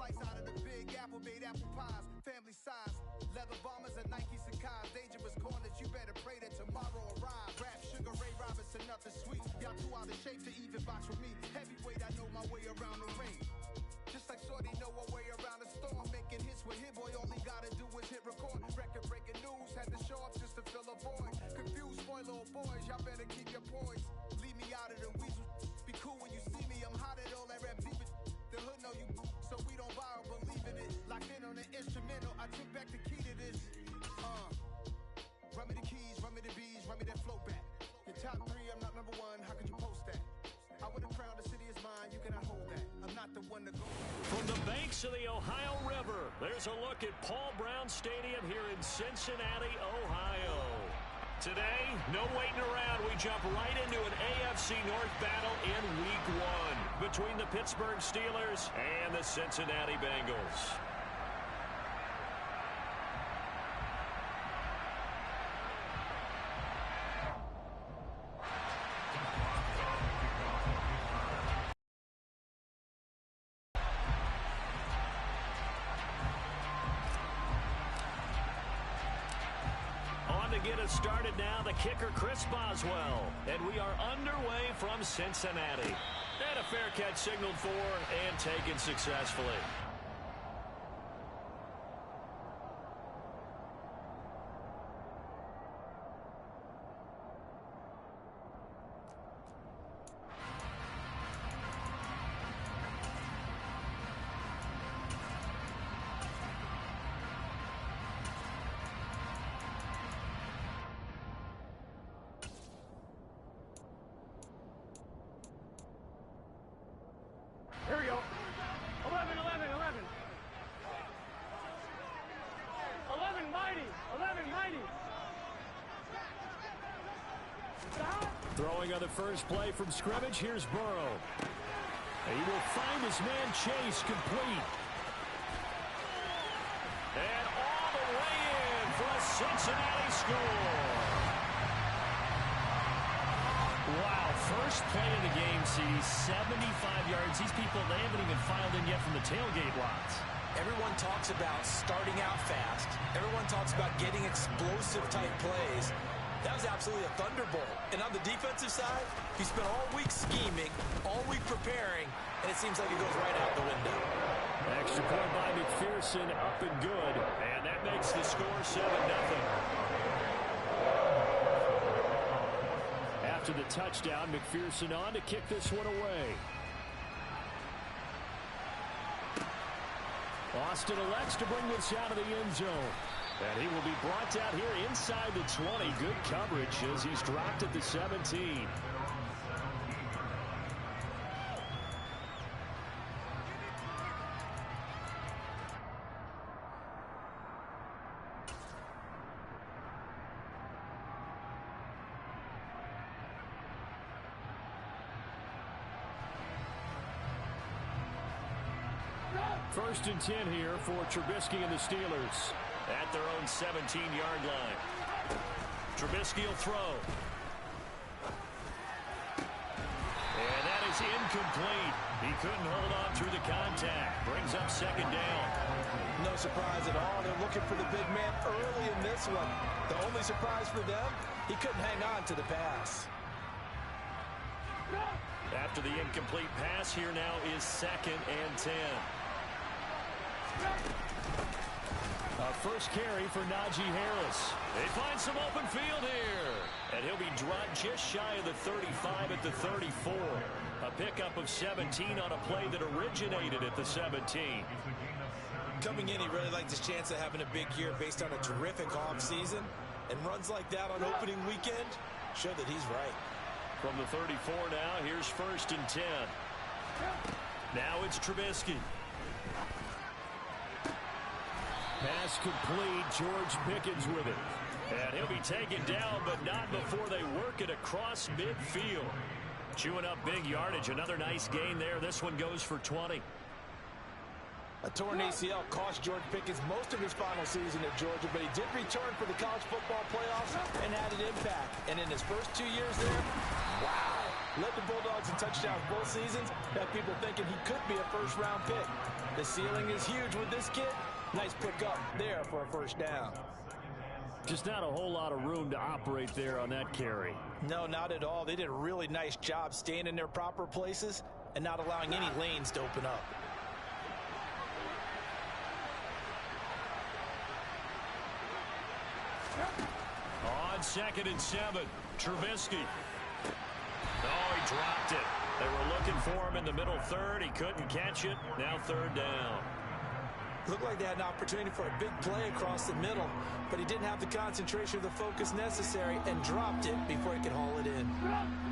slice out of the big apple, made apple pies, family size. Leather bombers and Nike Sacai's. Dangerous corners, you better pray that tomorrow arrives. Rap, Sugar Ray Robinson, nothing sweet. Y'all too out of shape to even box with me. Heavyweight, I know my way around the ring. Just like Shorty know her way around the storm. Making hits with Hit Boy, all he gotta do is hit record. Record-breaking news, had to show up just to fill a void. Confused, boy, little boys, y'all better keep your poise. Leave me out of the weasel. Be cool when you see me, I'm hot at all that rap deep. The hood know you, so we don't borrow, believe in it. Locked in on the instrumental, I took back the key to this. Run me the keys, run me the bees, run me that flow back. Your top three, I'm not number one, how could you post that? I would have crowned the city is mine, you cannot hold that. I'm not the one to go. From the banks of the Ohio River, there's a look at Paul Brown Stadium here in Cincinnati, Ohio. Today, no waiting around. We jump right into an AFC North battle in Week 1 between the Pittsburgh Steelers and the Cincinnati Bengals. Get us started now, the kicker Chris Boswell, and we are underway from Cincinnati. And a fair catch signaled for and taken successfully. Here we go. 11, 11, 11. 11, mighty. 11, mighty. Stop. Throwing on the first play from scrimmage, here's Burrow. He will find his man Chase complete. And all the way in for a Cincinnati score. Wow, first play of the game, CD, 75 yards. These people, they haven't even filed in yet from the tailgate lots. Everyone talks about starting out fast. Everyone talks about getting explosive-type plays. That was absolutely a thunderbolt. And on the defensive side, he spent all week scheming, all week preparing, and it seems like it goes right out the window. Extra point by McPherson, up and good. And that makes the score 7-0. After the touchdown, McPherson on to kick this one away. Austin elects to bring this out of the end zone. And he will be brought out here inside the 20. Good coverage as he's dropped at the 17. First and 10 here for Trubisky and the Steelers at their own 17-yard line. Trubisky will throw. And that is incomplete. He couldn't hold on through the contact. Brings up second down. No surprise at all. They're looking for the big man early in this one. The only surprise for them, he couldn't hang on to the pass. After the incomplete pass, here now is second and 10. First carry for Najee Harris. They find some open field here. And he'll be dropped just shy of the 35 at the 34. A pickup of 17 on a play that originated at the 17. Coming in, he really liked his chance of having a big year based on a terrific offseason. And runs like that on opening weekend show that he's right. From the 34 now, here's first and 10. Now it's Trubisky. Pass complete. George Pickens with it. And he'll be taken down, but not before they work it across midfield. Chewing up big yardage. Another nice gain there. This one goes for 20. A torn ACL cost George Pickens most of his final season at Georgia, but he did return for the college football playoffs and had an impact. And in his first 2 years there, wow, Led the Bulldogs in touchdowns both seasons. Got people thinking he could be a first-round pick. The ceiling is huge with this kid. Nice pickup there for a first down. Just not a whole lot of room to operate there on that carry. No, not at all. They did a really nice job staying in their proper places and not allowing any lanes to open up. On 2nd and 7, Trubisky. Oh, he dropped it. They were looking for him in the middle third. He couldn't catch it. Now 3rd down. Looked like they had an opportunity for a big play across the middle, but he didn't have the concentration or the focus necessary and dropped it before he could haul it in.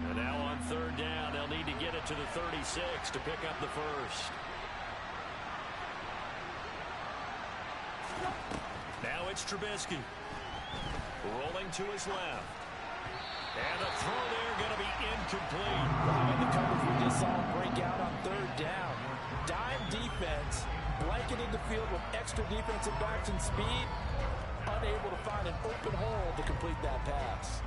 And now on 3rd down, they'll need to get it to the 36 to pick up the first. Now it's Trubisky. Rolling to his left. And the throw there going to be incomplete. Behind the coverage, we just saw him break out on 3rd down. Dime defense, blanketed the field with extra defensive backs and speed, unable to find an open hole to complete that pass.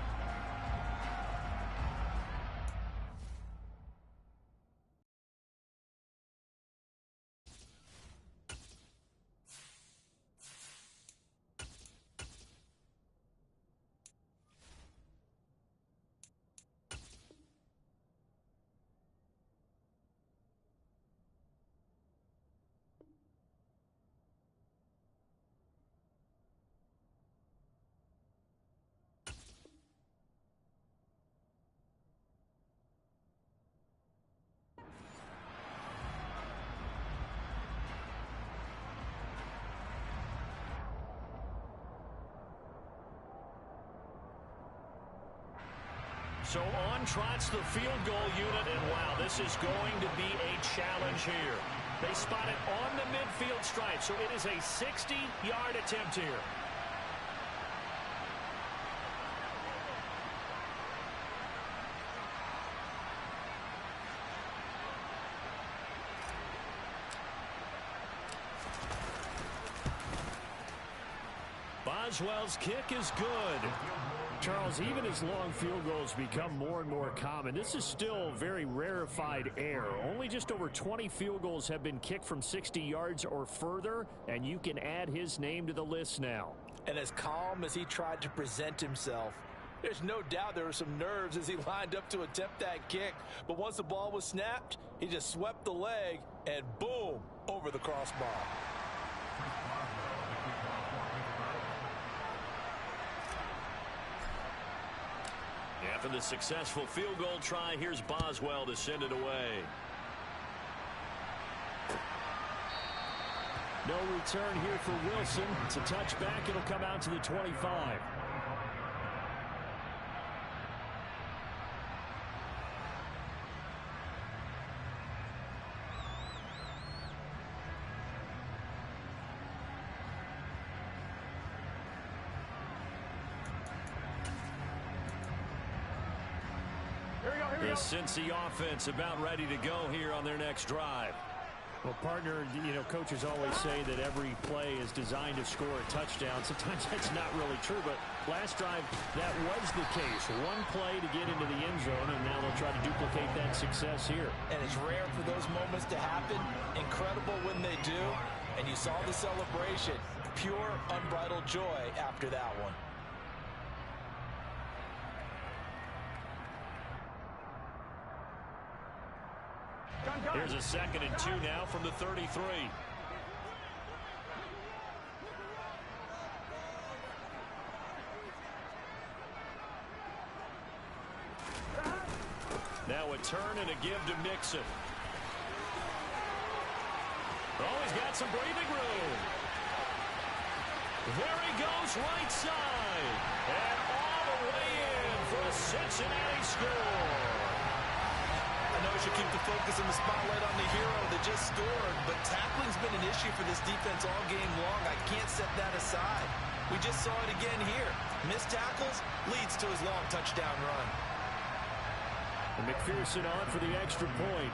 So on trots the field goal unit, and wow, this is going to be a challenge here. They spot it on the midfield stripe, so it is a 60-yard attempt here. Boswell's kick is good. Charles, even as long field goals become more and more common, this is still very rarefied air. Only just over 20 field goals have been kicked from 60 yards or further, and you can add his name to the list now. And as calm as he tried to present himself, there's no doubt there were some nerves as he lined up to attempt that kick. But once the ball was snapped, he just swept the leg and boom, over the crossbar. After the successful field goal try, here's Boswell to send it away. No return here for Wilson. It's a touchback. It'll come out to the 25. This Cincy offense about ready to go here on their next drive. Well, partner, coaches always say that every play is designed to score a touchdown. Sometimes that's not really true, but last drive, that was the case. One play to get into the end zone, and now they'll try to duplicate that success here. And it's rare for those moments to happen. Incredible when they do. And you saw the celebration. Pure, unbridled joy after that one. Here's a 2nd and 2 now from the 33. Now a turn and a give to Mixon. Oh, he's got some breathing room. There he goes, right side. And all the way in for a Cincinnati score. I know we should keep the focus and the spotlight on the hero that just scored, but tackling's been an issue for this defense all game long. I can't set that aside. We just saw it again here. Missed tackles leads to his long touchdown run. And McPherson on for the extra point.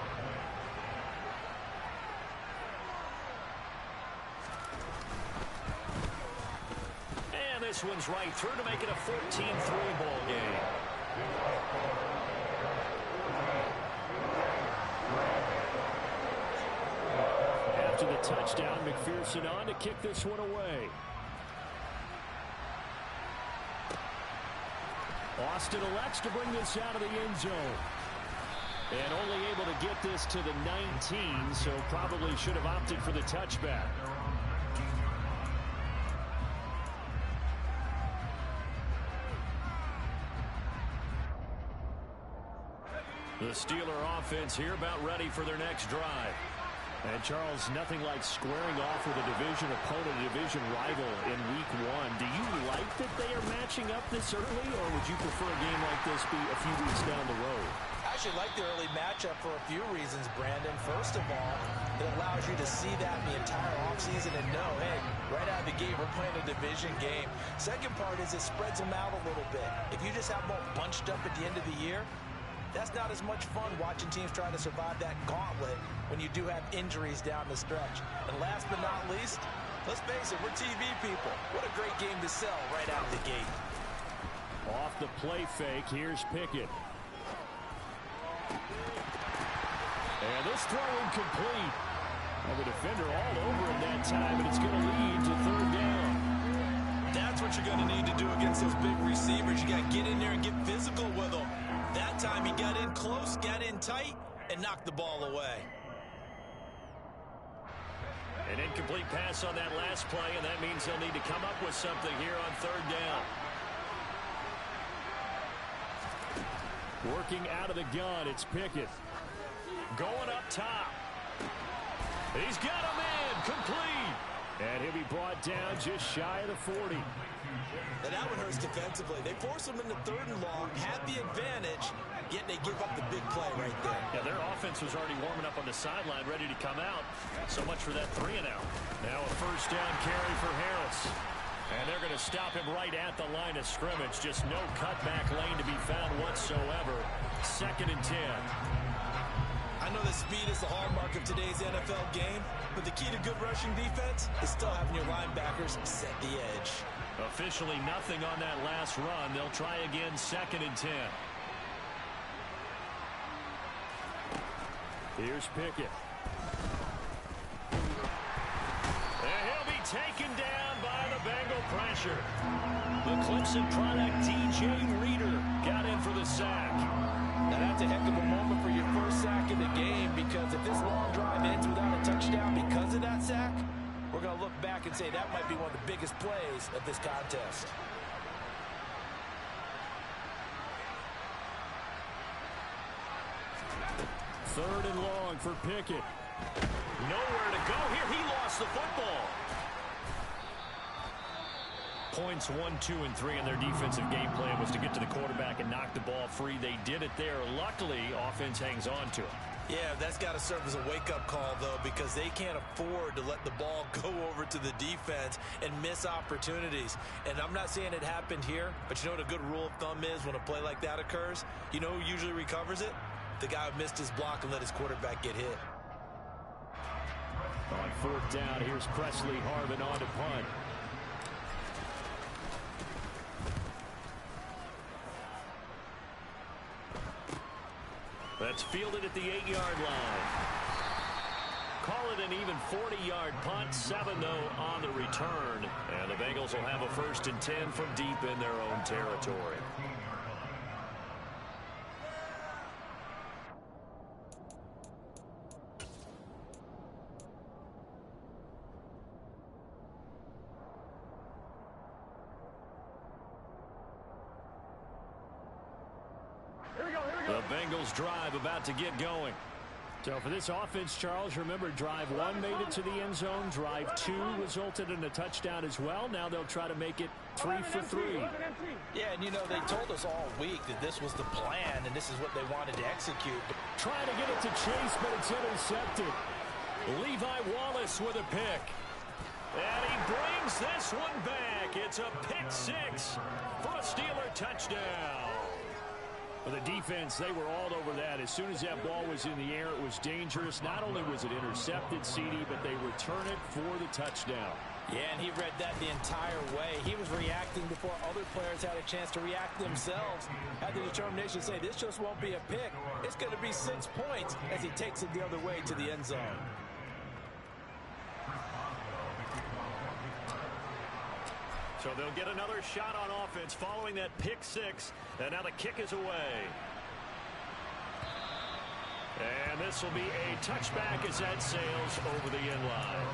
And this one's right through to make it a 14-3 ball game. to the touchdown. McPherson on to kick this one away. Austin elects to bring this out of the end zone. And only able to get this to the 19, so probably should have opted for the touchback. The Steeler offense here about ready for their next drive. And, Charles, nothing like squaring off with a division opponent, a division rival in Week 1. Do you like that they are matching up this early, or would you prefer a game like this be a few weeks down the road? I actually like the early matchup for a few reasons, Brandon. First of all, it allows you to see that the entire offseason and know, hey, right out of the gate, we're playing a division game. Second part is it spreads them out a little bit. If you just have them all bunched up at the end of the year, that's not as much fun watching teams try to survive that gauntlet when you do have injuries down the stretch. And last but not least, let's face it, we're TV people. What a great game to sell right out of the gate. Off the play fake, here's Pickett. And this throw incomplete. Well, the defender all over him that time, and it's going to lead to third down. That's what you're going to need to do against those big receivers. You got to get in there and get physical with them. That time he got in close, got in tight, and knocked the ball away. An incomplete pass on that last play, and that means they'll need to come up with something here on third down. Working out of the gun, it's Pickett. Going up top. He's got him in, complete. And he'll be brought down just shy of the 40. And that one hurts defensively. They force him into third and long, had the advantage, yet they give up the big play right there. Yeah, their offense was already warming up on the sideline, ready to come out. So much for that 3-and-out. Now a first down carry for Harris. And they're going to stop him right at the line of scrimmage. Just no cutback lane to be found whatsoever. 2nd and 10. I know that speed is the hallmark of today's NFL game, but the key to good rushing defense is still having your linebackers set the edge. Officially nothing on that last run. They'll try again, 2nd and 10. Here's Pickett. And he'll be taken down by the Bengal pressure. The Clemson product, DJ Reader, got in for the sack. Now that's a heck of a moment for your first sack of the game, because if this long drive ends without a touchdown because of that sack, we're going to look back and say that might be one of the biggest plays of this contest. Third and long for Pickett. Nowhere to go here. He lost the football. Points 1, 2, and 3 in their defensive game plan was to get to the quarterback and knock the ball free. They did it there. Luckily, offense hangs on to it. Yeah, that's got to serve as a wake-up call, though, because they can't afford to let the ball go over to the defense and miss opportunities. And I'm not saying it happened here, but you know what a good rule of thumb is when a play like that occurs? You know who usually recovers it? The guy who missed his block and let his quarterback get hit. On 4th down, here's Presley Harvin on to punt. That's fielded at the 8-yard line. Call it an even 40-yard punt. 7, though, on the return. And the Bengals will have a 1st and 10 from deep in their own territory. The Bengals drive about to get going. So for this offense, Charles, remember drive 1 made it to the end zone. Drive 2 resulted in a touchdown as well. Now they'll try to make it 3 for 3. Yeah, and you know, they told us all week that this was the plan and this is what they wanted to execute. Trying to get it to Chase, but it's intercepted. Levi Wallace with a pick. And he brings this one back. It's a pick 6 for a Steeler touchdown. For the defense, they were all over that. As soon as that ball was in the air, it was dangerous. Not only was it intercepted, CD, but they return it for the touchdown. Yeah, and he read that the entire way. He was reacting before other players had a chance to react themselves. Had the determination to say, this just won't be a pick. It's going to be 6 points as he takes it the other way to the end zone. So they'll get another shot on offense following that pick six. And now the kick is away. And this will be a touchback as that sails over the end line.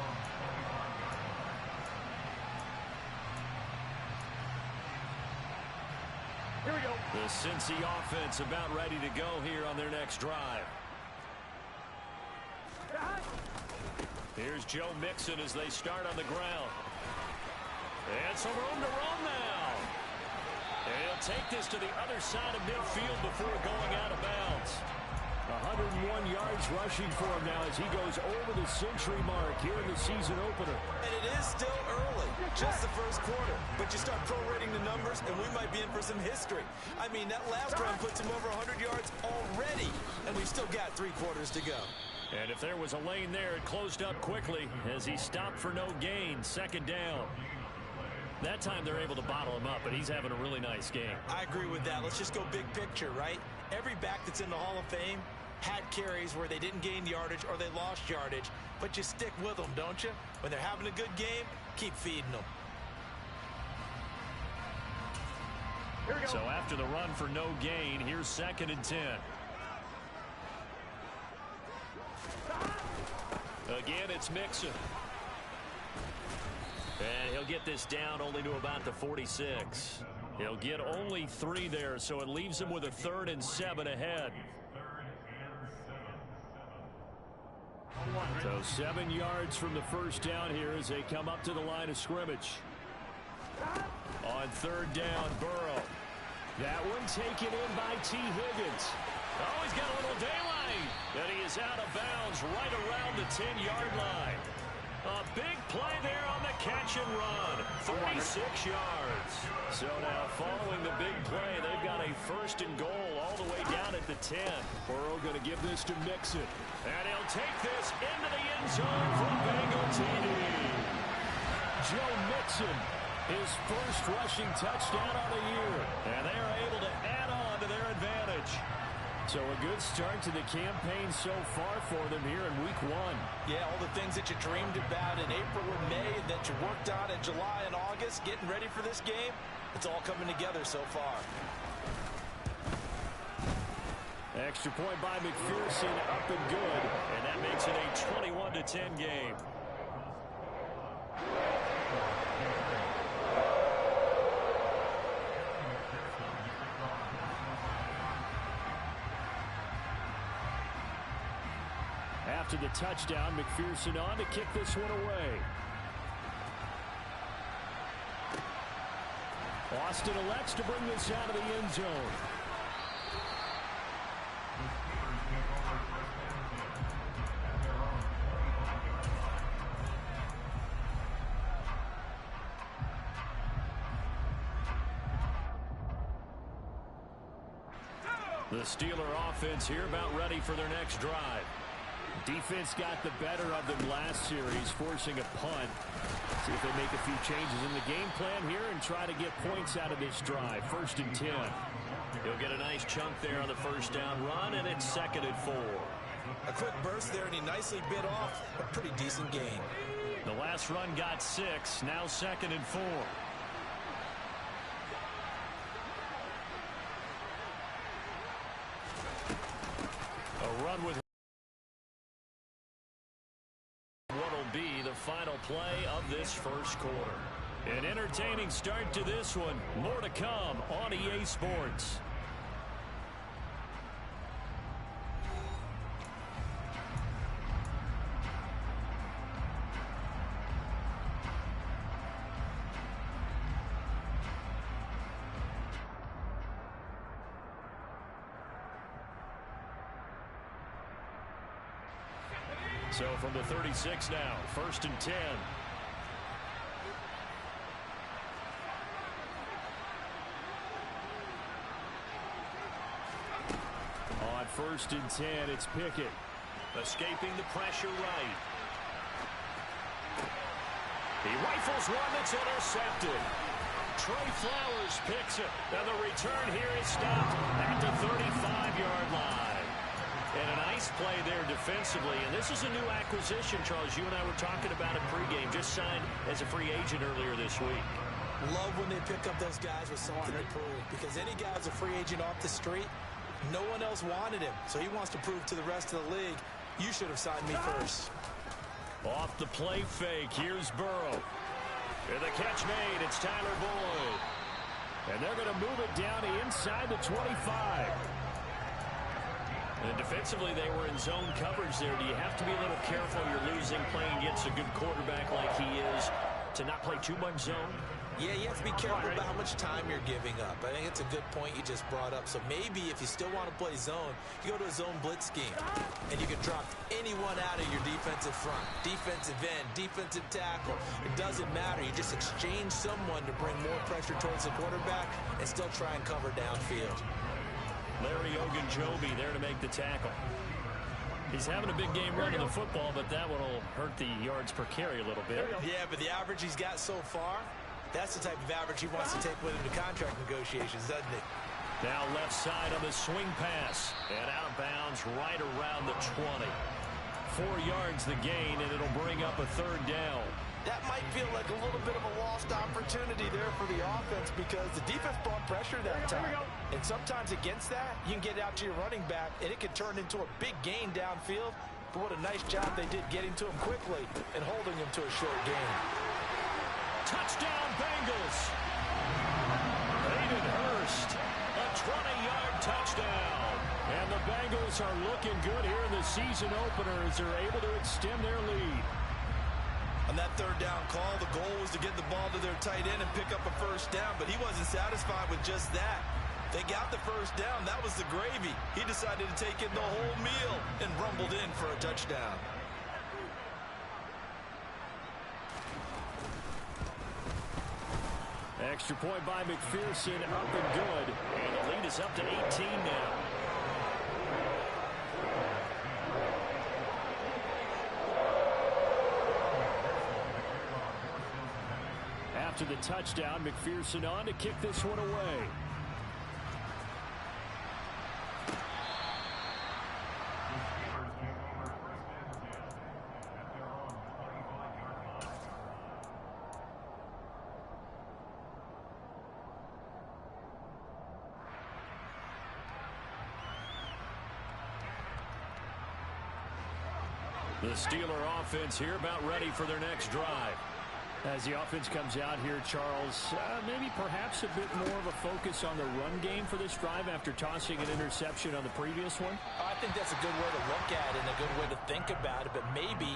Here we go. The Cincy offense about ready to go here on their next drive. Here's Joe Mixon as they start on the ground. And some room to run now. And he'll take this to the other side of midfield before going out of bounds. 101 yards rushing for him now as he goes over the century mark here in the season opener. And it is still early, just the first quarter. But you start prorating the numbers, and we might be in for some history. I mean, that last run puts him over 100 yards already, and we've still got 3 quarters to go. And if there was a lane there, it closed up quickly as he stopped for no gain. Second down. That time they're able to bottle him up, but he's having a really nice game. I agree with that. Let's just go big picture, right? Every back that's in the Hall of Fame had carries where they didn't gain yardage or they lost yardage, but you stick with them, don't you? When they're having a good game, keep feeding them. Here we go. So after the run for no gain, here's 2nd and 10. Again, it's Mixon. And he'll get this down only to about the 46. He'll get only 3 there, so it leaves him with a 3rd and 7 ahead. So 7 yards from the first down here as they come up to the line of scrimmage. On 3rd down, Burrow. That one taken in by T. Higgins. Oh, he's got a little daylight. And he is out of bounds right around the 10-yard line. A big play there on the catch and run. 36 yards. So now following the big play, they've got a 1st and goal all the way down at the 10. Burrow going to give this to Mixon. And he'll take this into the end zone for Bengal TD. Joe Mixon, his first rushing touchdown of the year. And they are able to add on to their advantage. So a good start to the campaign so far for them here in week 1. Yeah, all the things that you dreamed about in April and May and that you worked on in July and August, getting ready for this game, it's all coming together so far. Extra point by McPherson, up and good, and that makes it a 21-10 game. After the touchdown, McPherson on to kick this one away. Austin elects to bring this out of the end zone. The Steeler offense here about ready for their next drive. Defense got the better of them last series, forcing a punt. See if they make a few changes in the game plan here and try to get points out of this drive. 1st and 10. He'll get a nice chunk there on the 1st down run, and it's 2nd and 4. A quick burst there, and he nicely bit off a pretty decent gain. The last run got 6, now 2nd and 4. A run with what'll be the final play of this first quarter. An entertaining start to this one. More to come on EA Sports. So from the 36 now, 1st and 10. On 1st and 10, it's Pickett. Escaping the pressure right. He rifles one that's intercepted. Trey Flowers picks it. And the return here is stopped at the 35-yard line. And a nice play there defensively. And this is a new acquisition, Charles. You and I were talking about it pregame. Just signed as a free agent earlier this week. Love when they pick up those guys with something to prove, because any guy who's a free agent off the street, no one else wanted him. So he wants to prove to the rest of the league, you should have signed me first. Off the play fake, here's Burrow. And the catch made, it's Tyler Boyd. And they're going to move it down to inside the 25. And defensively, they were in zone coverage there. Do you have to be a little careful? You're losing, playing against a good quarterback like he is, to not play too much zone? Yeah, you have to be careful about how much time you're giving up. I think it's a good point you just brought up. So maybe if you still want to play zone, you go to a zone blitz scheme. And you can drop anyone out of your defensive front. Defensive end, defensive tackle. It doesn't matter. You just exchange someone to bring more pressure towards the quarterback and still try and cover downfield. Larry Ogunjobi there to make the tackle. He's having a big game running the football, but that one will hurt the yards per carry a little bit. Yeah, but the average he's got so far, that's the type of average he wants to take with him to contract negotiations, doesn't it? Now left side on the swing pass. And out of bounds right around the 20. 4 yards the gain, and it'll bring up a third down. That might feel like a little bit of a lost opportunity there for the offense, because the defense brought pressure that time. And sometimes against that, you can get out to your running back, and it can turn into a big gain downfield. But what a nice job they did getting to him quickly and holding him to a short gain. Touchdown, Bengals. Hayden Hurst, a 20-yard touchdown. And the Bengals are looking good here in the season opener as they're able to extend their lead. On that third down call, the goal was to get the ball to their tight end and pick up a first down, but he wasn't satisfied with just that. They got the first down. That was the gravy. He decided to take in the whole meal and rumbled in for a touchdown. Extra point by McPherson, up and good. And the lead is up to 18 now. After the touchdown, McPherson on to kick this one away. The Steeler offense here about ready for their next drive. As the offense comes out here, Charles, maybe perhaps a bit more of a focus on the run game for this drive after tossing an interception on the previous one? I think that's a good way to look at it and a good way to think about it, but maybe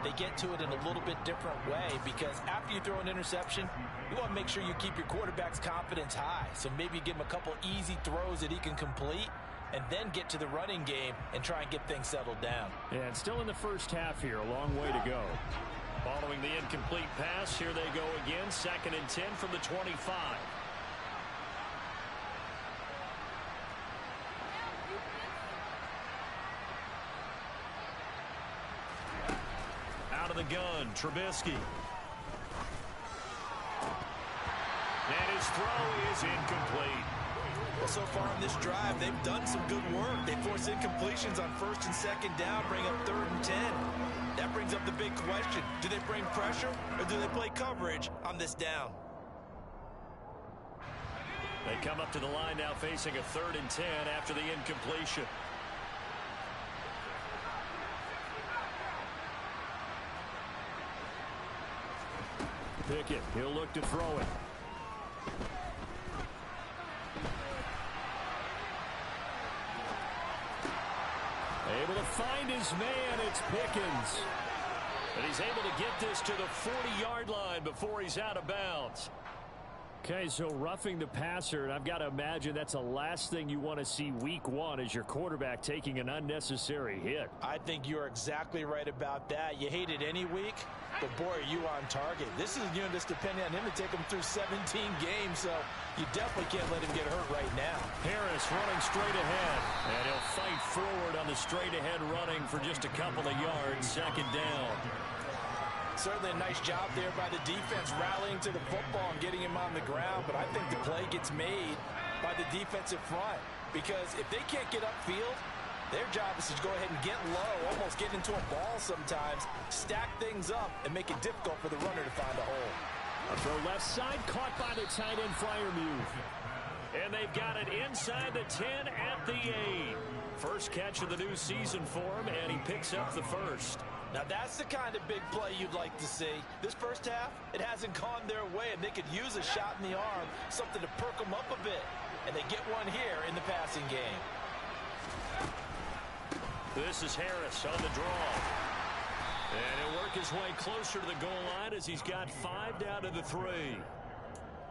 they get to it in a little bit different way, because after you throw an interception, you want to make sure you keep your quarterback's confidence high. So maybe give him a couple easy throws that he can complete, and then get to the running game and try and get things settled down. Yeah, and still in the first half here, a long way to go. Following the incomplete pass, here they go again, 2nd and 10 from the 25. Out of the gun, Trubisky. And his throw is incomplete. Well, so far on this drive, they've done some good work. They force incompletions on 1st and 2nd down, bring up 3rd and 10. That brings up the big question. Do they bring pressure, or do they play coverage on this down? They come up to the line now facing a 3rd and 10 after the incompletion. Pickett, he'll look to throw it. Able to find his man, it's Pickens. And he's able to get this to the 40-yard line before he's out of bounds. Okay, so roughing the passer, and I've got to imagine that's the last thing you want to see week 1 as your quarterback taking an unnecessary hit. I think you're exactly right about that. You hate it any week, but boy, are you on target. This is just depending on him to take him through 17 games, so you definitely can't let him get hurt right now. Harris running straight ahead, and he'll fight forward on the straight-ahead running for just a couple of yards, 2nd down. Certainly a nice job there by the defense, rallying to the football and getting him on the ground, but I think the play gets made by the defensive front, because if they can't get upfield, their job is to go ahead and get low, almost get into a ball sometimes, stack things up, and make it difficult for the runner to find a hole. A throw left side, caught by the tight end Freiermuth. And they've got it inside the 10 at the 8. First catch of the new season for him, and he picks up the first. Now that's the kind of big play you'd like to see. This first half, it hasn't gone their way, and they could use a shot in the arm, something to perk them up a bit. And they get one here in the passing game. This is Harris on the draw. And he'll work his way closer to the goal line as he's got 5 down to the 3.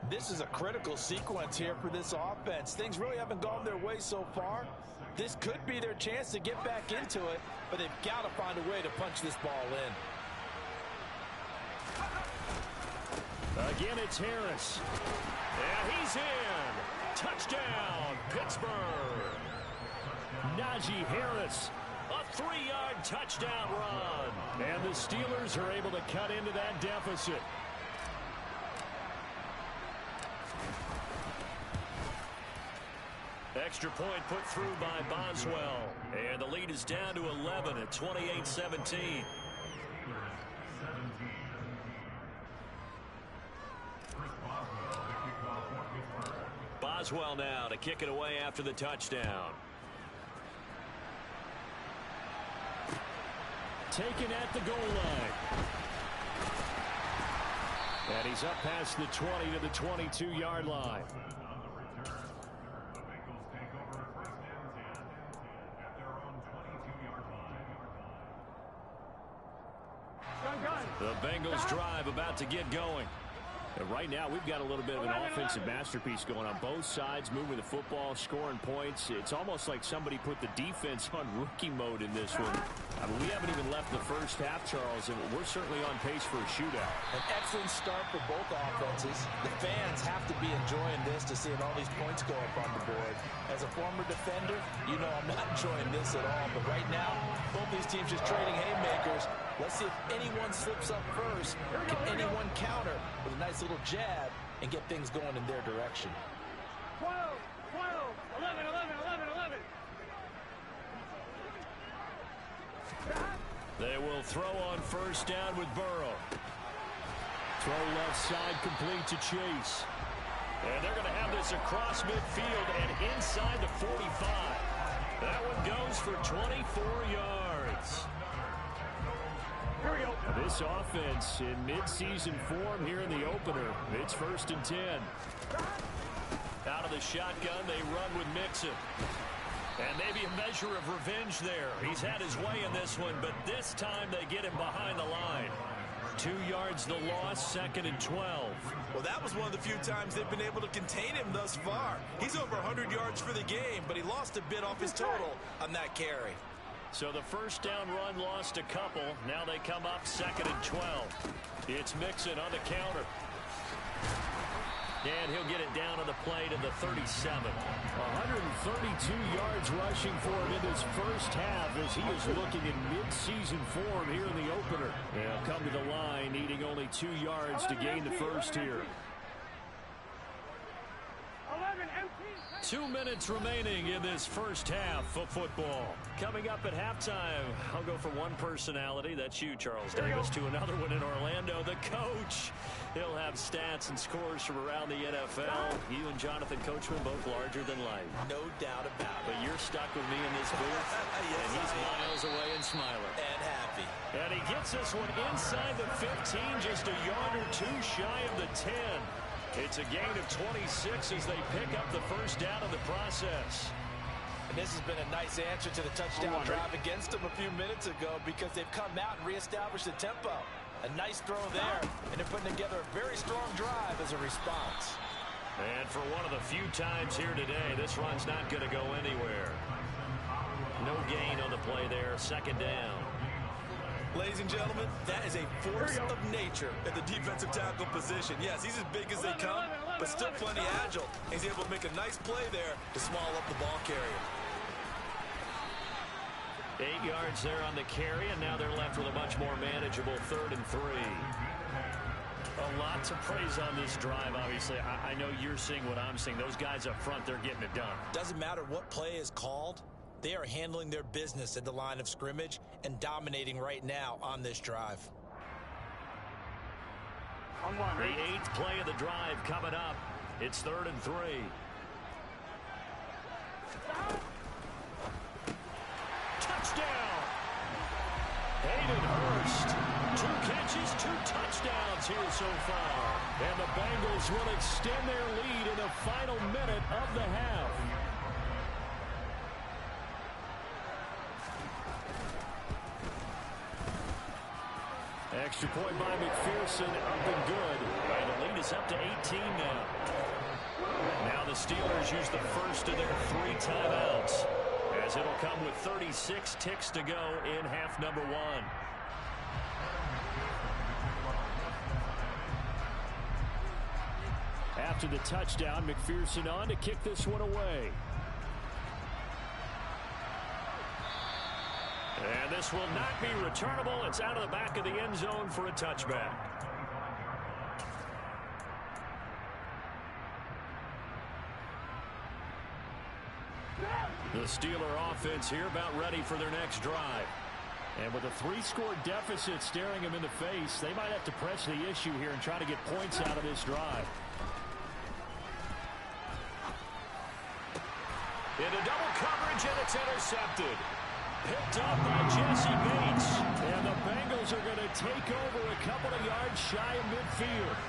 This is a critical sequence here for this offense. Things really haven't gone their way so far. This could be their chance to get back into it, but they've got to find a way to punch this ball in. Again, it's Harris. And he's in. Touchdown, Pittsburgh. Najee Harris, a 3-yard touchdown run. And the Steelers are able to cut into that deficit. Extra point put through by Boswell. And the lead is down to 11 at 28-17. Boswell now to kick it away after the touchdown. Taken at the goal line. And he's up past the 20 to the 22-yard line. The Bengals drive about to get going. And right now, we've got a little bit of an offensive masterpiece going on both sides, moving the football, scoring points. It's almost like somebody put the defense on rookie mode in this one. I mean, we haven't even left the first half, Charles, and we're certainly on pace for a shootout. An excellent start for both offenses. The fans have to be enjoying this to seeing all these points go up on the board. As a former defender, you know I'm not enjoying this at all. But right now, both these teams just trading haymakers. Let's see if anyone slips up first. Can anyone counter with a nice little jab and get things going in their direction? 12, 11, 11. They will throw on first down with Burrow. Throw left side complete to Chase. And they're going to have this across midfield and inside the 45. That one goes for 24 yards. Here we go. This offense in midseason form here in the opener. It's 1st and 10. Out of the shotgun, they run with Mixon. And maybe a measure of revenge there. He's had his way in this one, but this time they get him behind the line. 2 yards the loss, 2nd and 12. Well, that was one of the few times they've been able to contain him thus far. He's over 100 yards for the game, but he lost a bit off his total on that carry. So the first down run lost a couple. Now they come up 2nd and 12. It's Mixon on the counter. And he'll get it down to the play to the 37. 132 yards rushing for him in his first half as he is looking in mid-season form here in the opener. They'll come to the line needing only 2 yards to gain the first here. 2 minutes remaining in this first half of football. Coming up at halftime, I'll go from one personality, that's you, Charles Davis, to another one in Orlando, the coach. He'll have stats and scores from around the NFL. You and Jonathan Coachman both larger than life. No doubt about it. But you're stuck with me in this booth, yes, and he's miles away and smiling. And happy. And he gets this one inside the 15, just a yard or two shy of the 10. It's a gain of 26 as they pick up the first down in the process. And this has been a nice answer to the touchdown drive against them a few minutes ago because they've come out and reestablished the tempo. A nice throw there, and they're putting together a very strong drive as a response. And for one of the few times here today, this run's not going to go anywhere. No gain on the play there, 2nd down. Ladies and gentlemen, that is a force of nature at the defensive tackle position. Yes, he's as big as they come, but still plenty agile. He's able to make a nice play there to small up the ball carrier. 8 yards there on the carry, and now they're left with a much more manageable 3rd and 3. A lot to praise on this drive, obviously. I know you're seeing what I'm seeing. Those guys up front, they're getting it done. Doesn't matter what play is called. They are handling their business at the line of scrimmage and dominating right now on this drive. On one. The 8th play of the drive coming up. It's 3rd and 3. Touchdown! Hayden Hurst. 2 catches, 2 touchdowns here so far. And the Bengals will extend their lead in the final minute of the half. Extra point by McPherson, up and good. And the lead is up to 18 now. Now the Steelers use the first of their 3 timeouts, as it'll come with 36 ticks to go in half number 1. After the touchdown, McPherson on to kick this one away. And this will not be returnable. It's out of the back of the end zone for a touchback. The Steeler offense here about ready for their next drive. And with a 3-score deficit staring them in the face, they might have to press the issue here and try to get points out of this drive. Into double coverage, and it's intercepted. Picked up by Jesse Bates. And the Bengals are going to take over a couple of yards shy of midfield.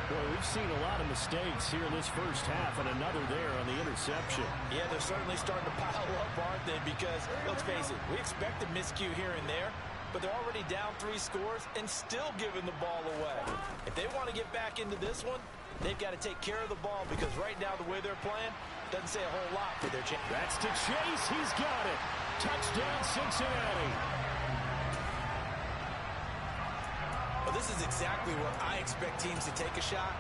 Boy, we've seen a lot of mistakes here in this first half, and another there on the interception. Yeah, they're certainly starting to pile up, aren't they? Because, let's face it, we expected miscue here and there, but they're already down 3 scores and still giving the ball away. If they want to get back into this one, they've got to take care of the ball, because right now the way they're playing doesn't say a whole lot for their chance. That's to Chase. He's got it. Touchdown, Cincinnati. Well, this is exactly where I expect teams to take a shot.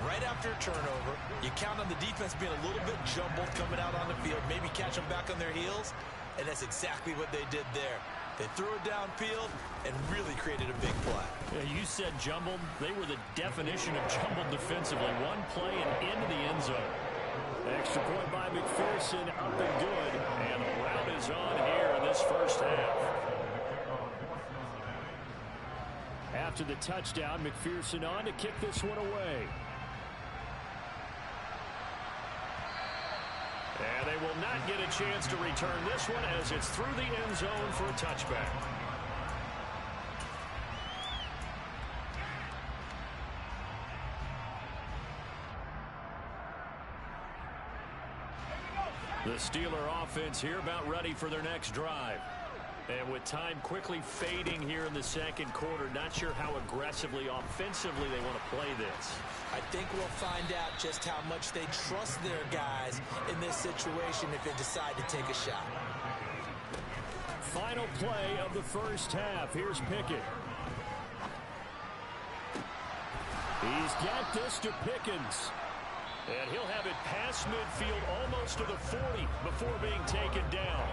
Right after a turnover, you count on the defense being a little bit jumbled coming out on the field, maybe catch them back on their heels, and that's exactly what they did there. They threw it downfield and really created a big play. Yeah, you said jumbled. They were the definition of jumbled defensively. One play and into the end zone. Extra point by McPherson, up and good. And the rout is on here in this first half. After the touchdown, McPherson on to kick this one away. And they will not get a chance to return this one, as it's through the end zone for a touchback. The Steeler offense here about ready for their next drive. And with time quickly fading here in the second quarter, not sure how aggressively, offensively they want to play this. I think we'll find out just how much they trust their guys in this situation if they decide to take a shot. Final play of the first half. Here's Pickett. He's got this to Pickens. And he'll have it past midfield almost to the 40 before being taken down.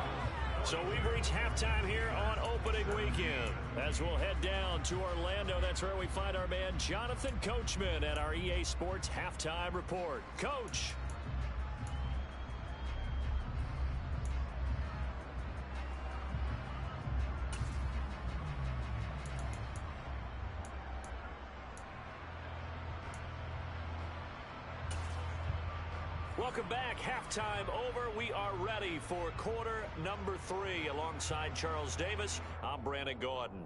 So we've reached halftime here on opening weekend. As we'll head down to Orlando, that's where we find our man Jonathan Coachman at our EA Sports Halftime Report. Coach. Welcome back. Halftime over. We are ready for quarter number 3. Alongside Charles Davis, I'm Brandon Gordon.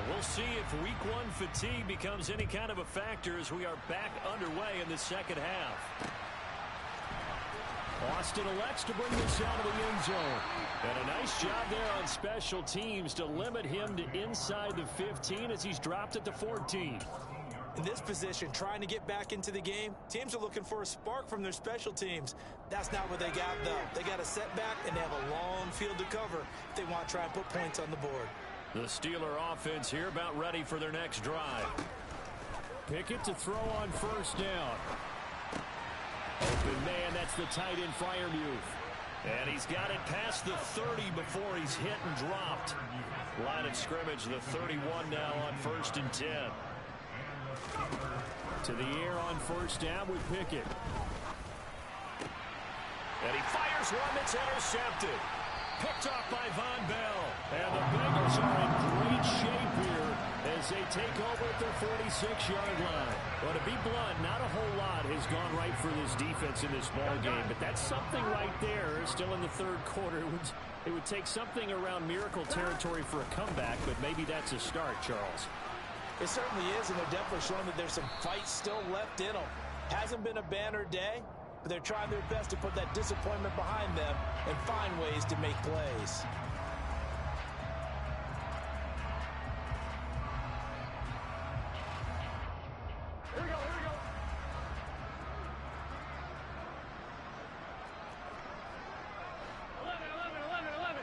We'll see if week 1 fatigue becomes any kind of a factor as we are back underway in the second half. Austin elects to bring this out of the end zone. And a nice job there on special teams to limit him to inside the 15 as he's dropped at the 14. In this position, trying to get back into the game, teams are looking for a spark from their special teams. That's not what they got, though. They got a setback, and they have a long field to cover if they want to try and put points on the board. The Steeler offense here about ready for their next drive. Pickett to throw on first down. Open man, that's the tight end Freiermuth. And he's got it past the 30 before he's hit and dropped. Line of scrimmage, the 31 now on 1st and 10. To the air on first down with Pickett. And he fires one that's intercepted. Picked off by Von Bell. And the Bengals are in great shape here as they take over at their 46-yard line. Well, to be blunt, not a whole lot has gone right for this defense in this ball game, but that's something right there. Still in the third quarter. It would take something around miracle territory for a comeback, but maybe that's a start, Charles. It certainly is, and they're definitely showing that there's some fight still left in them. Hasn't been a banner day, but they're trying their best to put that disappointment behind them and find ways to make plays. Here we go, here we go. 11, 11, 11, 11.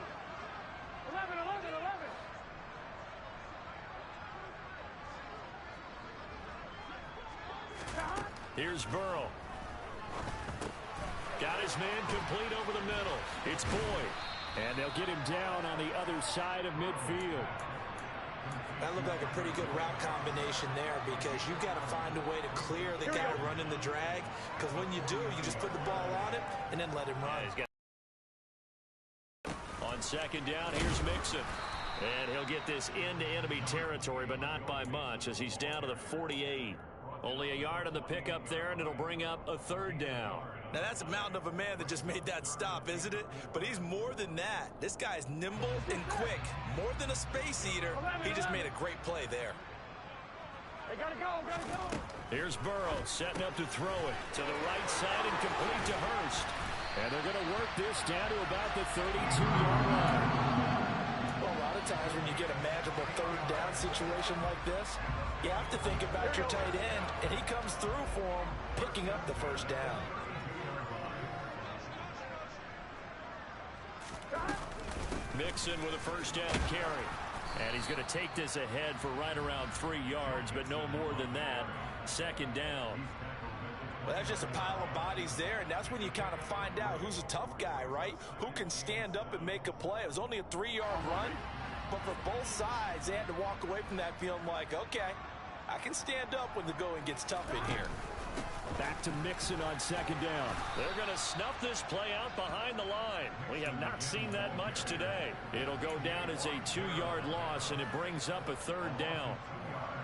11, 11, 11. Here's Burrow. Got his man complete over the middle. It's Boyd. And they'll get him down on the other side of midfield. That looked like a pretty good route combination there because you've got to find a way to clear the guy running the drag. Because when you do, you just put the ball on him and then let him run. On second down, here's Mixon. And he'll get this into enemy territory, but not by much as he's down to the 48. Only a yard on the pickup there, and it'll bring up a third down. Now, that's a mountain of a man that just made that stop, isn't it? But he's more than that. This guy's nimble and quick. More than a space eater. He just made a great play there. They gotta go, gotta go. Here's Burrow setting up to throw it to the right side and complete to Hurst. And they're going to work this down to about the 32-yard line. Well, a lot of times when you get a manageable third down situation like this, you have to think about your tight end, and he comes through for him, picking up the first down. Mixon with a first down carry. And he's going to take this ahead for right around 3 yards, but no more than that. Second down. Well, that's just a pile of bodies there, and that's when you kind of find out who's a tough guy, right? Who can stand up and make a play. It was only a 3-yard run, but for both sides, they had to walk away from that feeling like, okay, I can stand up when the going gets tough in here. Back to Mixon on second down. They're going to snuff this play out behind the line. We have not seen that much today. It'll go down as a 2-yard loss, and it brings up a third down.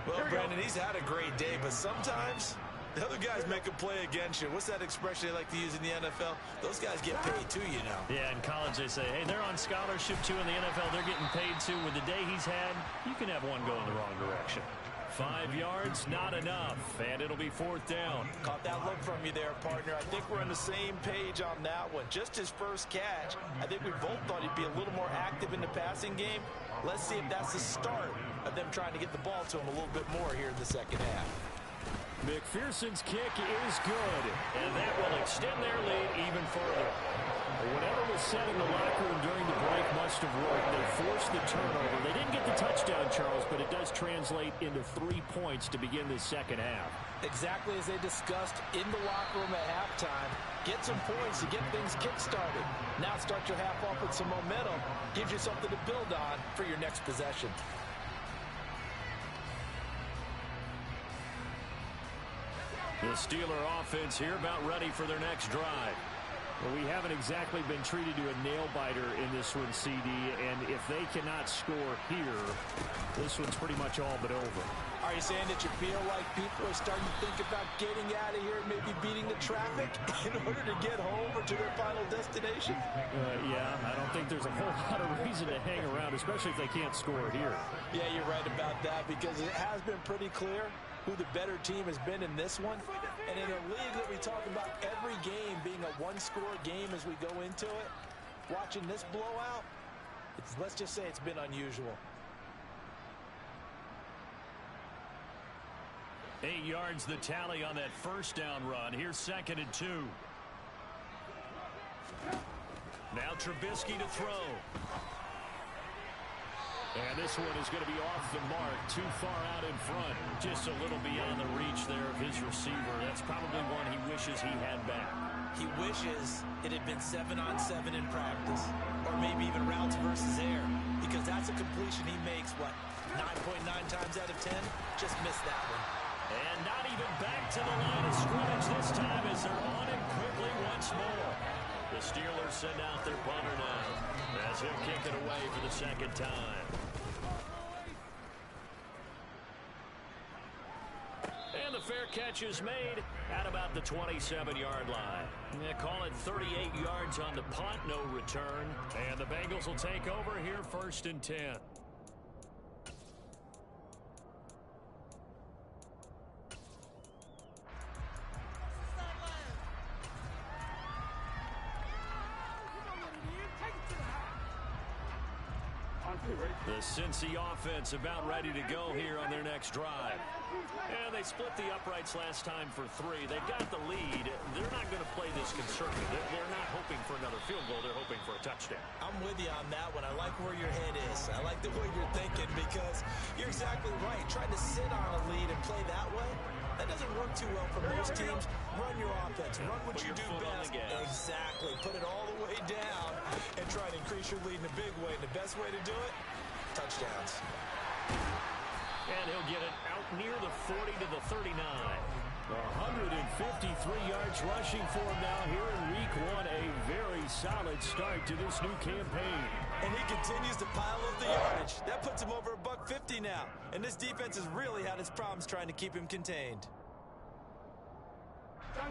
Well, Brandon, he's had a great day, but sometimes the other guys make a play against you. What's that expression they like to use in the NFL? Those guys get paid too, you know. Yeah, in college they say, hey, they're on scholarship too. In the NFL, they're getting paid too. With the day he's had, you can have one go in the wrong direction. 5 yards, not enough, and it'll be fourth down. Caught that look from you there, partner. I think we're on the same page on that one. Just his first catch. I think we both thought he'd be a little more active in the passing game. Let's see if that's the start of them trying to get the ball to him a little bit more here in the second half. McPherson's kick is good, and that will extend their lead even further. Whatever was said in the locker room during the break must have worked. They forced the turnover. They didn't get the touchdown, Charles, but it does translate into 3 points to begin the second half. Exactly as they discussed in the locker room at halftime. Get some points to get things kick-started. Now start your half off with some momentum. Gives you something to build on for your next possession. The Steeler offense here about ready for their next drive. Well, we haven't exactly been treated to a nail-biter in this one, CD, and if they cannot score here, this one's pretty much all but over. Are you saying that you feel like people are starting to think about getting out of here and maybe beating the traffic in order to get home or to their final destination? Yeah, I don't think there's a whole lot of reason to hang around, especially if they can't score here. Yeah, you're right about that because it has been pretty clear who the better team has been in this one. And in a league that we talk about every game being a one-score game as we go into it, watching this blowout, let's just say it's been unusual. 8 yards the tally on that first down run. Here's second and 2. Now Trubisky to throw. And this one is going to be off the mark, too far out in front. Just a little beyond the reach there of his receiver. That's probably one he wishes he had back. He wishes it had been 7-on-7 in practice, or maybe even routes versus air, because that's a completion he makes, 9.9 times out of 10? Just missed that one. And not even back to the line of scrimmage this time as they're on him quickly once more. The Steelers send out their punter now as he'll kick it away for the second time. And the fair catch is made at about the 27-yard line. They call it 38 yards on the punt, no return. And the Bengals will take over here 1st and 10. The Cincy offense about ready to go here on their next drive. And they split the uprights last time for 3. They've got the lead. They're not going to play this conservative. They're not hoping for another field goal. They're hoping for a touchdown. I'm with you on that one. I like where your head is. I like the way you're thinking because you're exactly right. Trying to sit on a lead and play that way, that doesn't work too well for most teams. Run your offense. Run what you do best. Exactly. Put it all the way down and try to increase your lead in a big way. And the best way to do it, touchdowns. And he'll get it out near the 40 to the 39. 153 yards rushing for him now here in week 1. A very solid start to this new campaign. And he continues to pile up the yardage. That puts him over $150 now. And this defense has really had its problems trying to keep him contained.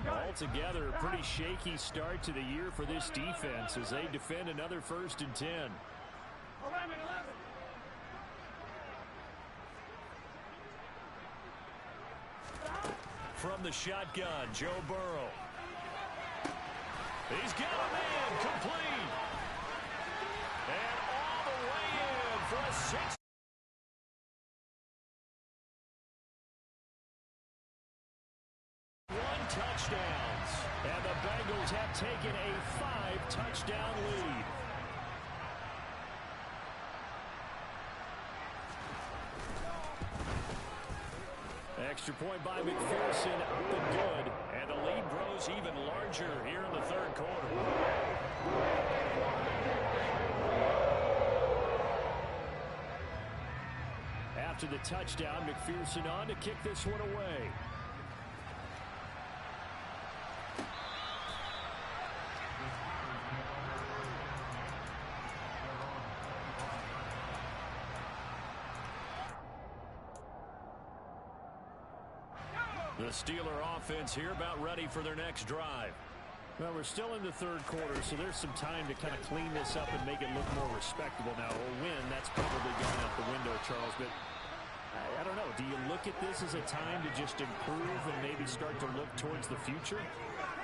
Altogether, a pretty shaky start to the year for this defense as they defend another 1st and 10. 11. From the shotgun, Joe Burrow. He's got a man complete. And all the way in for a 6. Touchdowns. And the Bengals have taken a 5-touchdown lead. Extra point by McPherson, up and good. And the lead grows even larger here in the 3rd quarter. After the touchdown, McPherson on to kick this one away. The Steeler offense here about ready for their next drive. Well, we're still in the 3rd quarter, so there's some time to kind of clean this up and make it look more respectable now. A win, that's probably gone out the window, Charles, but I don't know. Do you look at this as a time to just improve and maybe start to look towards the future?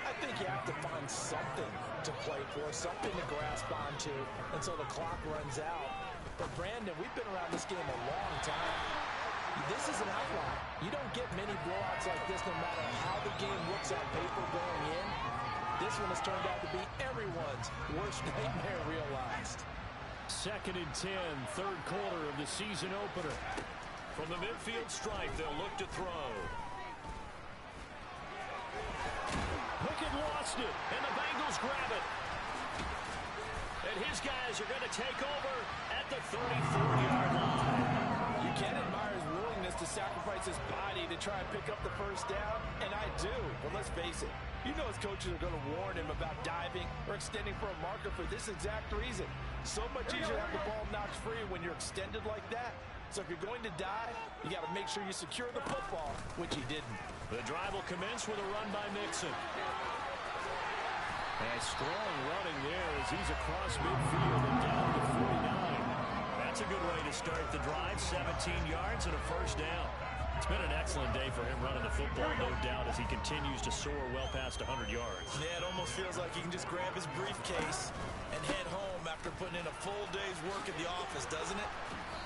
I think you have to find something to play for, something to grasp onto until the clock runs out. But, Brandon, we've been around this game a long time. This is an outlier. You don't get many blowouts like this no matter how the game looks on paper going in. This one has turned out to be everyone's worst nightmare realized. 2nd and 10, 3rd quarter of the season opener. From the midfield stripe, they'll look to throw. Pickett lost it, and the Bengals grab it. And his guys are going to take over at the 34-yard line. You can admire his willingness to sacrifice his body to try and pick up the 1st down, and I do. But let's face it, you know his coaches are going to warn him about diving or extending for a marker for this exact reason. So much easier to have the ball knocked free when you're extended like that. So if you're going to dive, you got to make sure you secure the football, which he didn't. The drive will commence with a run by Mixon. A strong running there as he's across midfield and down to 49. That's a good way to start the drive. 17 yards and a 1st down. It's been an excellent day for him running the football, no doubt, as he continues to soar well past 100 yards. Yeah, it almost feels like he can just grab his briefcase and head home after putting in a full day's work at the office, doesn't it?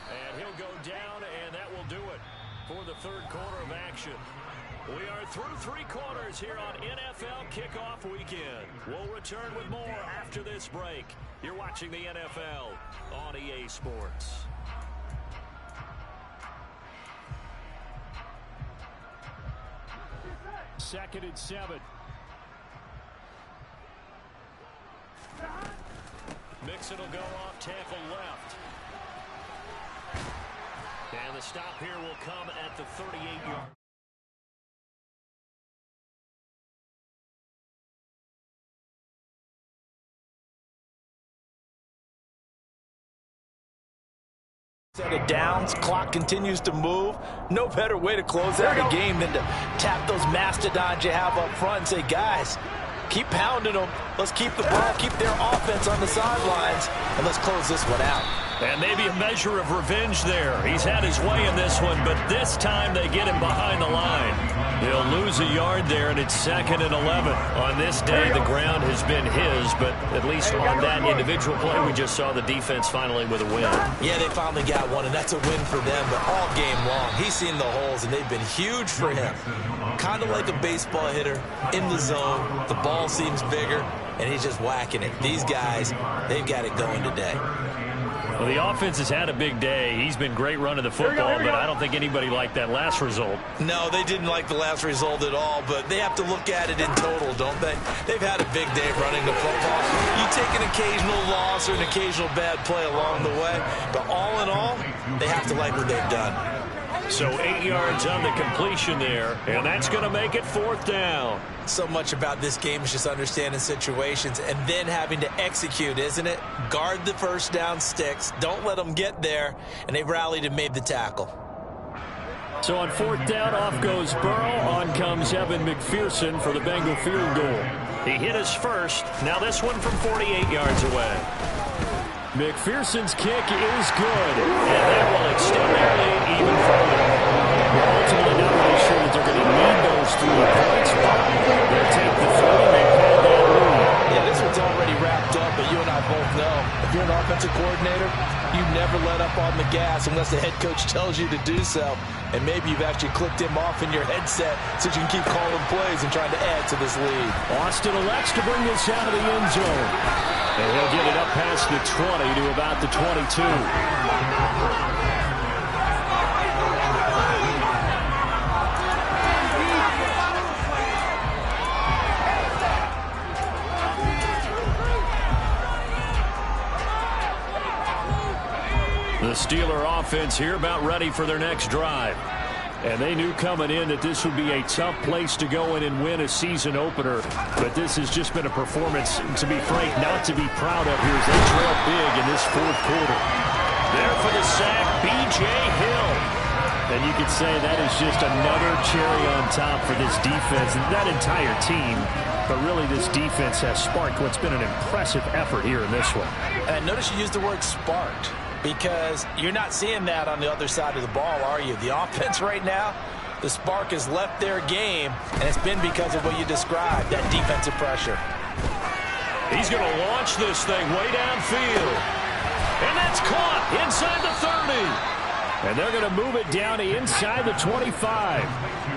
And he'll go down, and that will do it for the 3rd quarter of action. We are through 3 quarters here on NFL Kickoff Weekend. We'll return with more after this break. You're watching the NFL on EA Sports. Second and 7. Mixon will go off tackle left. And the stop here will come at the 38-yard. Set of downs, clock continues to move. No better way to close out a game than to tap those mastodons you have up front and say, guys, keep pounding them. Let's keep the ball, keep their offense on the sidelines, and let's close this one out. And maybe a measure of revenge there. He's had his way in this one, but this time they get him behind the line. He'll lose a yard there, and it's 2nd and 11. On this day, the ground has been his, but at least on that individual play, we just saw the defense finally with a win. Yeah, they finally got one, and that's a win for them, but all game long, he's seen the holes, and they've been huge for him. Kind of like a baseball hitter in the zone. The ball seems bigger, and he's just whacking it. These guys, they've got it going today. Well, the offense has had a big day. He's been great running the football, but I don't think anybody liked that last result. No, they didn't like the last result at all, but they have to look at it in total, don't they? They've had a big day running the football. You take an occasional loss or an occasional bad play along the way, but all in all, they have to like what they've done. So 8 yards on the completion there, and that's going to make it 4th down. So much about this game is just understanding situations and then having to execute, isn't it? Guard the first down sticks. Don't let them get there. And they rallied and made the tackle. So on 4th down, off goes Burrow. On comes Evan McPherson for the Bengal field goal. He hit his first. Now this one from 48 yards away. McPherson's kick is good, and that will extend their lead even further. We're ultimately not really sure that they're going to need those 3 points, but they'll take the 3 and call that lead. Yeah, this one's already wrapped up, but you and I both know if you're an offensive coordinator, you never let up on the gas unless the head coach tells you to do so. And maybe you've actually clicked him off in your headset so you can keep calling plays and trying to add to this lead. Austin elects to bring this out of the end zone. And he'll get it up past the 20 to about the 22. The Steeler offense here about ready for their next drive. And they knew coming in that this would be a tough place to go in and win a season opener. But this has just been a performance, to be frank, not to be proud of here as they trail big in this 4th quarter. There for the sack, B.J. Hill. And you could say that is just another cherry on top for this defense and that entire team. But really, this defense has sparked what's been an impressive effort here in this one. And notice you used the word sparked, because you're not seeing that on the other side of the ball, are you? The offense right now, the spark has left their game, and it's been because of what you described, that defensive pressure. He's going to launch this thing way downfield. And that's caught inside the 30. And they're going to move it down to inside the 25.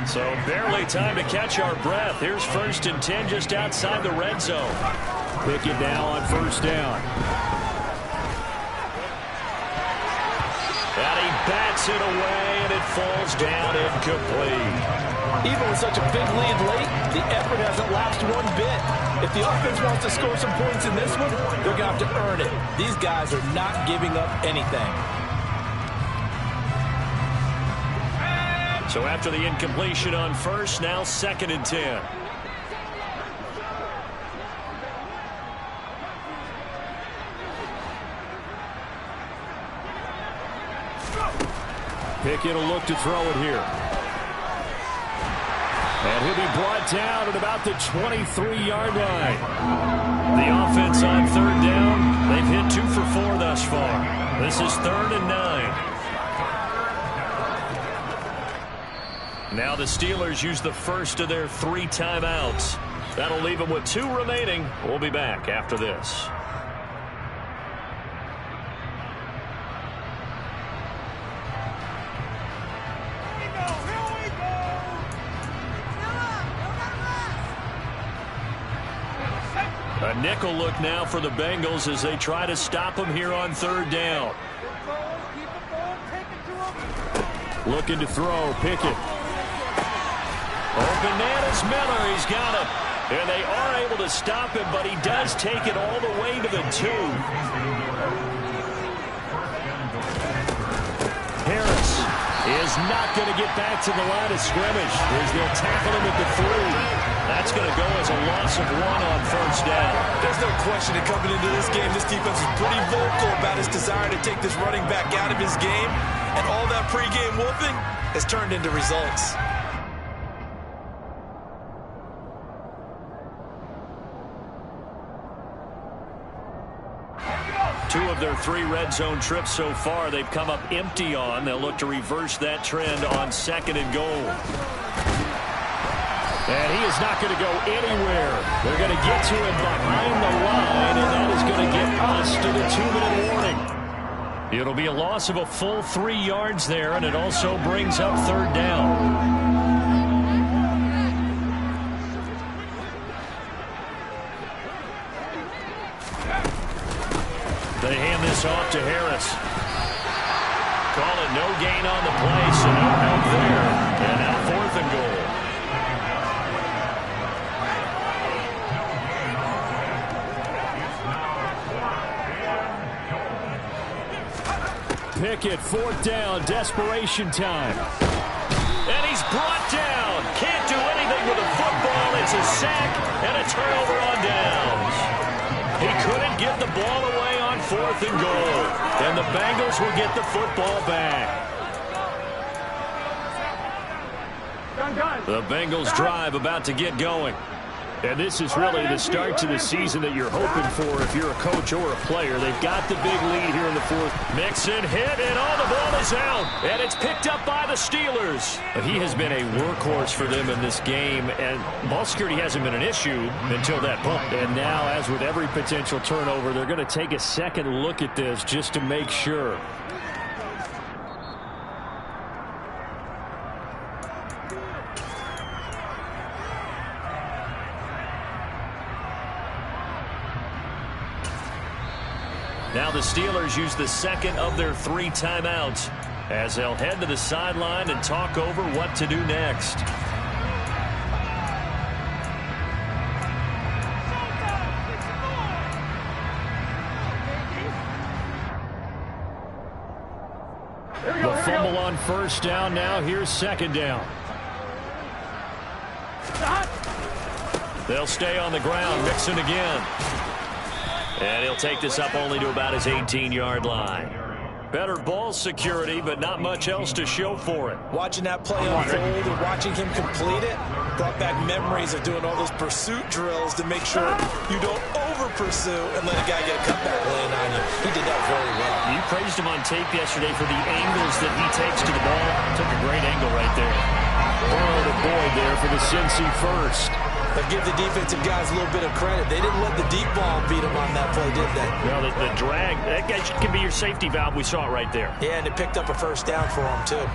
So barely time to catch our breath. Here's 1st and 10 just outside the red zone. Pick it now on 1st down. And he bats it away, and it falls down incomplete. Even with such a big lead late, the effort hasn't lapsed one bit. If the offense wants to score some points in this one, they're going to have to earn it. These guys are not giving up anything. So after the incompletion on 1st, now 2nd and 10. Pickett will look to throw it here. And he'll be brought down at about the 23-yard line. The offense on 3rd down, they've hit 2 for 4 thus far. This is 3rd and 9. Now the Steelers use the first of their 3 timeouts. That'll leave them with 2 remaining. We'll be back after this. A nickel look now for the Bengals as they try to stop him here on 3rd down. Looking to throw, Pickett. Oh, bananas Miller, he's got it. And they are able to stop him, but he does take it all the way to the 2. Harris is not going to get back to the line of scrimmage as they'll tackle him at the 3. That's going to go as a loss of 1 on first down. There's no question that coming into this game, this defense is pretty vocal about its desire to take this running back out of his game, and all that pregame whooping has turned into results. Two of their 3 red zone trips so far, they've come up empty on. They'll look to reverse that trend on 2nd and goal. And he is not going to go anywhere. They're going to get to him behind the line, and that is going to get us to the 2-minute warning. It'll be a loss of a full 3 yards there, and it also brings up 3rd down. They hand this off to Harris. Call it no gain on the play, so no help there. And now 4th and goal. Pickett, 4th down, desperation time. And he's brought down. Can't do anything with a football. It's a sack and a turnover on downs. He couldn't get the ball away on 4th and goal. And the Bengals will get the football back. The Bengals drive about to get going. And this is really the start to the season that you're hoping for if you're a coach or a player. They've got the big lead here in the 4th. Mixon hit, and all the ball is out. And it's picked up by the Steelers. He has been a workhorse for them in this game, and ball security hasn't been an issue until that point. And now, as with every potential turnover, they're going to take a second look at this just to make sure. Now the Steelers use the 2nd of their 3 timeouts as they'll head to the sideline and talk over what to do next. The fumble on 1st down. Now here's 2nd down. They'll stay on the ground. Mixon again. And he'll take this up only to about his 18-yard line. Better ball security, but not much else to show for it. Watching that play unfold and watching him complete it brought back memories of doing all those pursuit drills to make sure you don't over-pursue and let a guy get a cutback laying on you. He did that very well. You praised him on tape yesterday for the angles that he takes to the ball. Took a great angle right there. Burrow to Boyd there for the Cincy first. But give the defensive guys a little bit of credit. They didn't let the deep ball beat them on that play, did they? Well, the drag, that guy can be your safety valve. We saw it right there. Yeah, and it picked up a 1st down for him, too.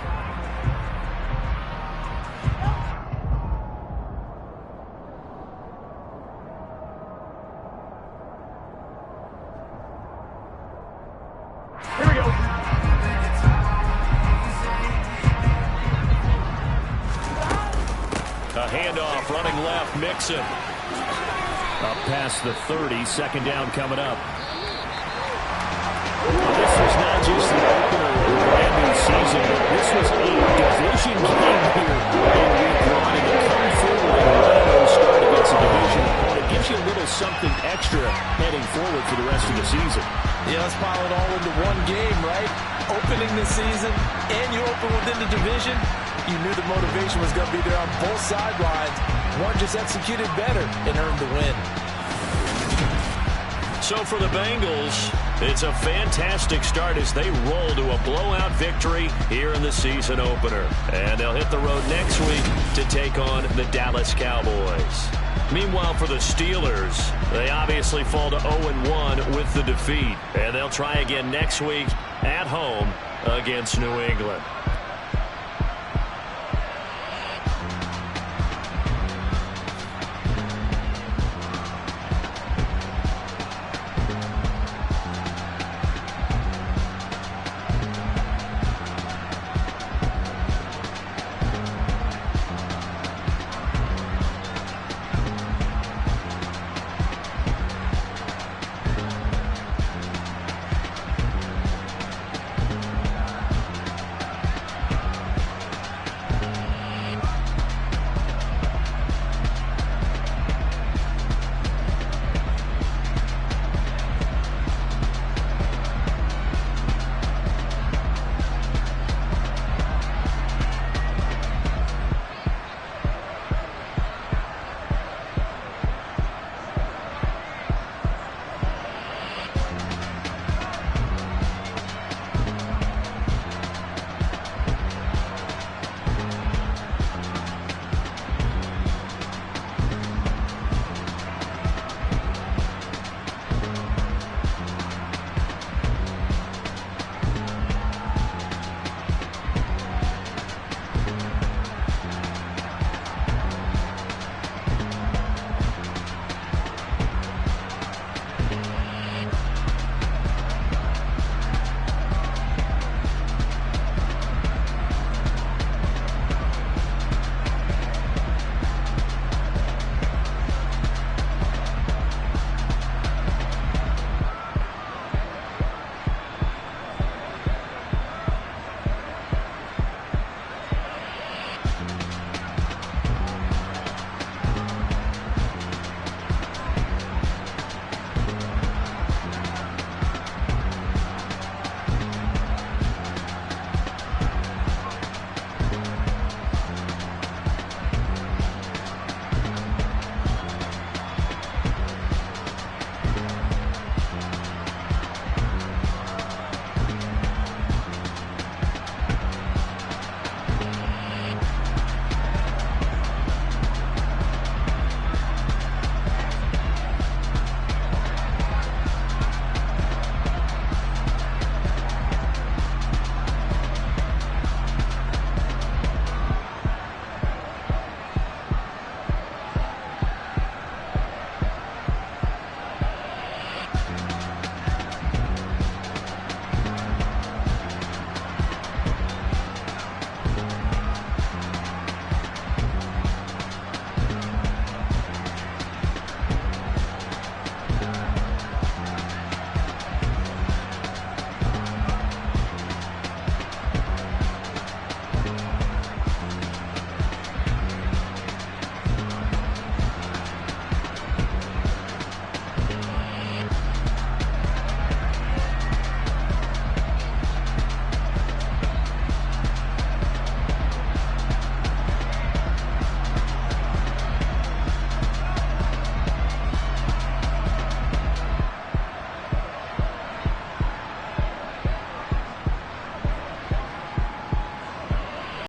Here we go. A handoff, running left, Mixon. Up past the 30, 2nd down coming up. This was not just the opener of a brand new season. This was a division game here in Week 1. And to come forward and 1-0 start against a division opponent gives you a little something extra heading forward for the rest of the season. Yeah, let's pile it all into one game, right? Opening the season, and you open within the division. You knew the motivation was going to be there on both sidelines. One just executed better and earned the win. So for the Bengals, it's a fantastic start as they roll to a blowout victory here in the season opener. And they'll hit the road next week to take on the Dallas Cowboys. Meanwhile, for the Steelers, they obviously fall to 0-1 with the defeat. And they'll try again next week at home against New England.